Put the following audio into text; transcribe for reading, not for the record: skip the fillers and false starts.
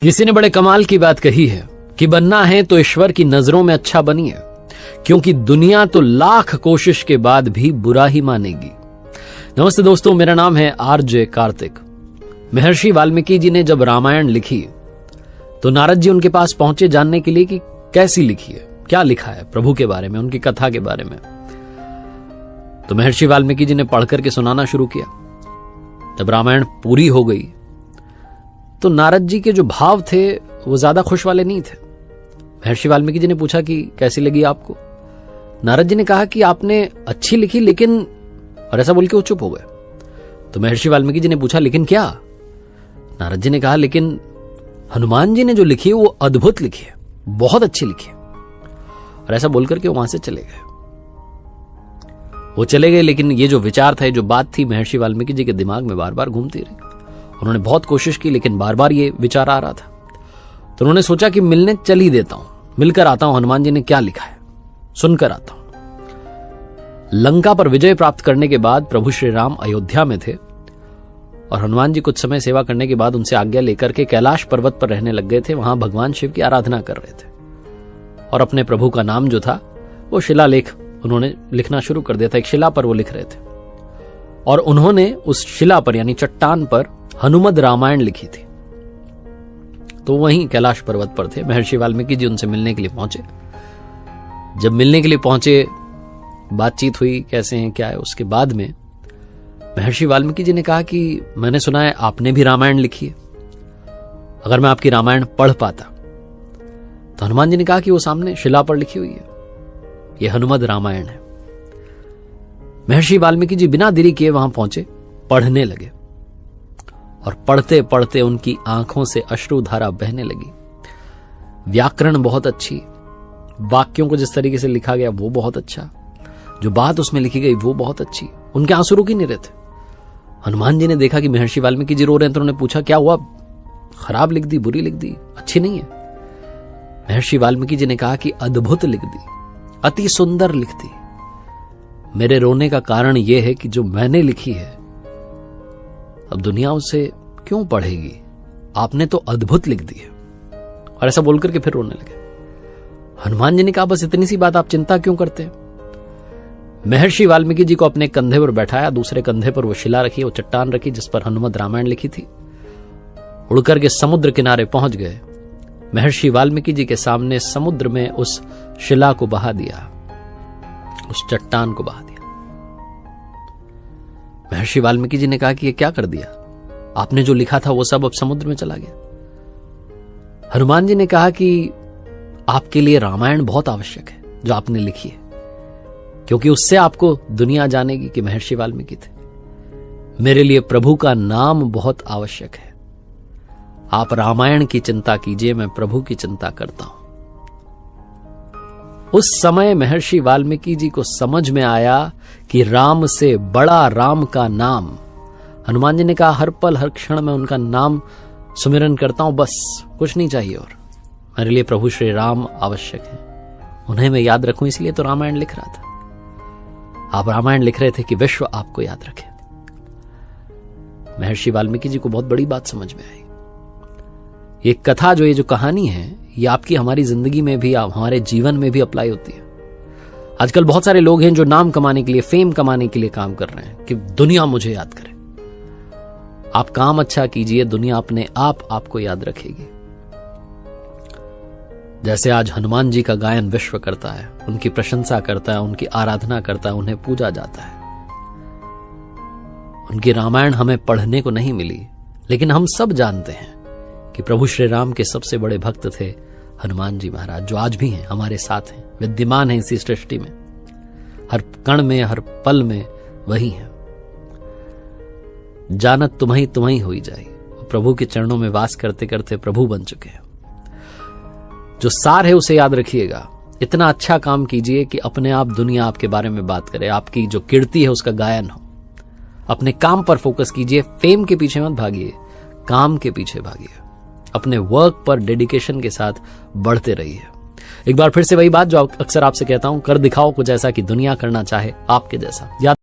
किसी ने बड़े कमाल की बात कही है कि बनना है तो ईश्वर की नजरों में अच्छा बनिए, क्योंकि दुनिया तो लाख कोशिश के बाद भी बुरा ही मानेगी। नमस्ते दोस्तों, मेरा नाम है आरजे कार्तिक। महर्षि वाल्मीकि जी ने जब रामायण लिखी तो नारद जी उनके पास पहुंचे जानने के लिए कि कैसी लिखी है, क्या लिखा है प्रभु के बारे में, उनकी कथा के बारे में। तो महर्षि वाल्मीकि जी ने पढ़ करके सुनाना शुरू किया। जब रामायण पूरी हो गई तो नारद जी के जो भाव थे वो ज्यादा खुश वाले नहीं थे। महर्षि वाल्मीकि जी ने पूछा कि कैसी लगी आपको। नारद जी ने कहा कि आपने अच्छी लिखी, लेकिन, और ऐसा बोल के वो चुप हो गए। तो महर्षि वाल्मीकि जी ने पूछा लेकिन क्या। नारद जी ने कहा लेकिन हनुमान जी ने जो लिखी है वो अद्भुत लिखी है, बहुत अच्छी लिखी है। और ऐसा बोल करके वहां से चले गए। वो चले गए, लेकिन ये जो विचार था, जो बात थी, महर्षि वाल्मीकि जी के दिमाग में बार बार घूमती रही। उन्होंने बहुत कोशिश की, लेकिन बार बार ये विचार आ रहा था। तो उन्होंने सोचा कि मिलने चल ही देता हूं, मिलकर आता हूं, हनुमान जी ने क्या लिखा है सुनकर आता हूं। लंका पर विजय प्राप्त करने के बाद प्रभु श्री राम अयोध्या में थे और हनुमान जी कुछ समय सेवा करने के बाद उनसे आज्ञा लेकर के कैलाश पर्वत पर रहने लग गए थे। वहां भगवान शिव की आराधना कर रहे थे और अपने प्रभु का नाम जो था वो शिलालेख उन्होंने लिखना शुरू कर दिया था। एक शिला पर वो लिख रहे थे और उन्होंने उस शिला पर यानी चट्टान पर हनुमद रामायण लिखी थी। तो वहीं कैलाश पर्वत पर थे। महर्षि वाल्मीकि जी उनसे मिलने के लिए पहुंचे। जब मिलने के लिए पहुंचे, बातचीत हुई, कैसे हैं क्या है। उसके बाद में महर्षि वाल्मीकि जी ने कहा कि मैंने सुना है आपने भी रामायण लिखी है, अगर मैं आपकी रामायण पढ़ पाता। तो हनुमान जी ने कहा कि वो सामने शिला पर लिखी हुई है, ये हनुमद रामायण है। महर्षि वाल्मीकि जी बिना देरी किए वहां पहुंचे, पढ़ने लगे और पढ़ते पढ़ते उनकी आंखों से अश्रुधारा बहने लगी। व्याकरण बहुत अच्छी, वाक्यों को जिस तरीके से लिखा गया वो बहुत अच्छा, जो बात उसमें लिखी गई वो बहुत अच्छी। उनके आंसू रुक ही नहीं रहे थे। हनुमान जी ने देखा कि महर्षि वाल्मीकि जी रो रहे हैं, तो उन्होंने पूछा क्या हुआ, खराब लिख दी, बुरी लिख दी, अच्छी नहीं है। महर्षि वाल्मीकि जी ने कहा कि अद्भुत लिख दी, अति सुंदर लिख दी। मेरे रोने का कारण यह है कि जो मैंने लिखी है अब दुनिया उसे क्यों पढ़ेगी, आपने तो अद्भुत लिख दी है। और ऐसा बोलकर के फिर रोने लगे। हनुमान जी ने कहा बस इतनी सी बात, आप चिंता क्यों करते हैं। महर्षि वाल्मीकि जी को अपने कंधे पर बैठाया, दूसरे कंधे पर वो शिला रखी, वो चट्टान रखी जिस पर हनुमद रामायण लिखी थी। उड़कर के समुद्र किनारे पहुंच गए। महर्षि वाल्मीकि जी के सामने समुद्र में उस शिला को बहा दिया, उस चट्टान को बहा दिया। महर्षि वाल्मीकि जी ने कहा कि ये क्या कर दिया, आपने जो लिखा था वो सब अब समुद्र में चला गया। हनुमान जी ने कहा कि आपके लिए रामायण बहुत आवश्यक है जो आपने लिखी है, क्योंकि उससे आपको दुनिया जानेगी कि महर्षि वाल्मीकि थे। मेरे लिए प्रभु का नाम बहुत आवश्यक है। आप रामायण की चिंता कीजिए, मैं प्रभु की चिंता करता हूं। उस समय महर्षि वाल्मीकि जी को समझ में आया कि राम से बड़ा राम का नाम। हनुमान जी ने कहा हर पल हर क्षण मैं उनका नाम सुमिरन करता हूं, बस कुछ नहीं चाहिए और। मेरे लिए प्रभु श्री राम आवश्यक है, उन्हें मैं याद रखूं, इसलिए तो रामायण लिख रहा था। आप रामायण लिख रहे थे कि विश्व आपको याद रखे। महर्षि वाल्मीकि जी को बहुत बड़ी बात समझ में आई। ये कथा जो, ये जो कहानी है, ये आपकी हमारी जिंदगी में भी, हमारे जीवन में भी अप्लाई होती है। आजकल बहुत सारे लोग हैं जो नाम कमाने के लिए, फेम कमाने के लिए काम कर रहे हैं कि दुनिया मुझे याद करे। आप काम अच्छा कीजिए, दुनिया अपने आप आपको याद रखेगी। जैसे आज हनुमान जी का गायन विश्व करता है, उनकी प्रशंसा करता है, उनकी आराधना करता है, उन्हें पूजा जाता है। उनकी रामायण हमें पढ़ने को नहीं मिली, लेकिन हम सब जानते हैं कि प्रभु श्री राम के सबसे बड़े भक्त थे हनुमान जी महाराज, जो आज भी हैं, हमारे साथ हैं, विद्यमान हैं इसी सृष्टि में, हर कण में, हर पल में वही हैं। जानत तुम्हीं तुम्हीं हुई जाई, प्रभु के चरणों में वास करते करते प्रभु बन चुके हैं। जो सार है उसे याद रखिएगा। इतना अच्छा काम कीजिए कि अपने आप दुनिया आपके बारे में बात करे, आपकी जो कीर्ति है उसका गायन हो। अपने काम पर फोकस कीजिए, फेम के पीछे मत भागिए, काम के पीछे भागिए। अपने वर्क पर डेडिकेशन के साथ बढ़ते रहिए। एक बार फिर से वही बात जो अक्सर आपसे कहता हूं, कर दिखाओ कुछ ऐसा कि दुनिया करना चाहे आपके जैसा।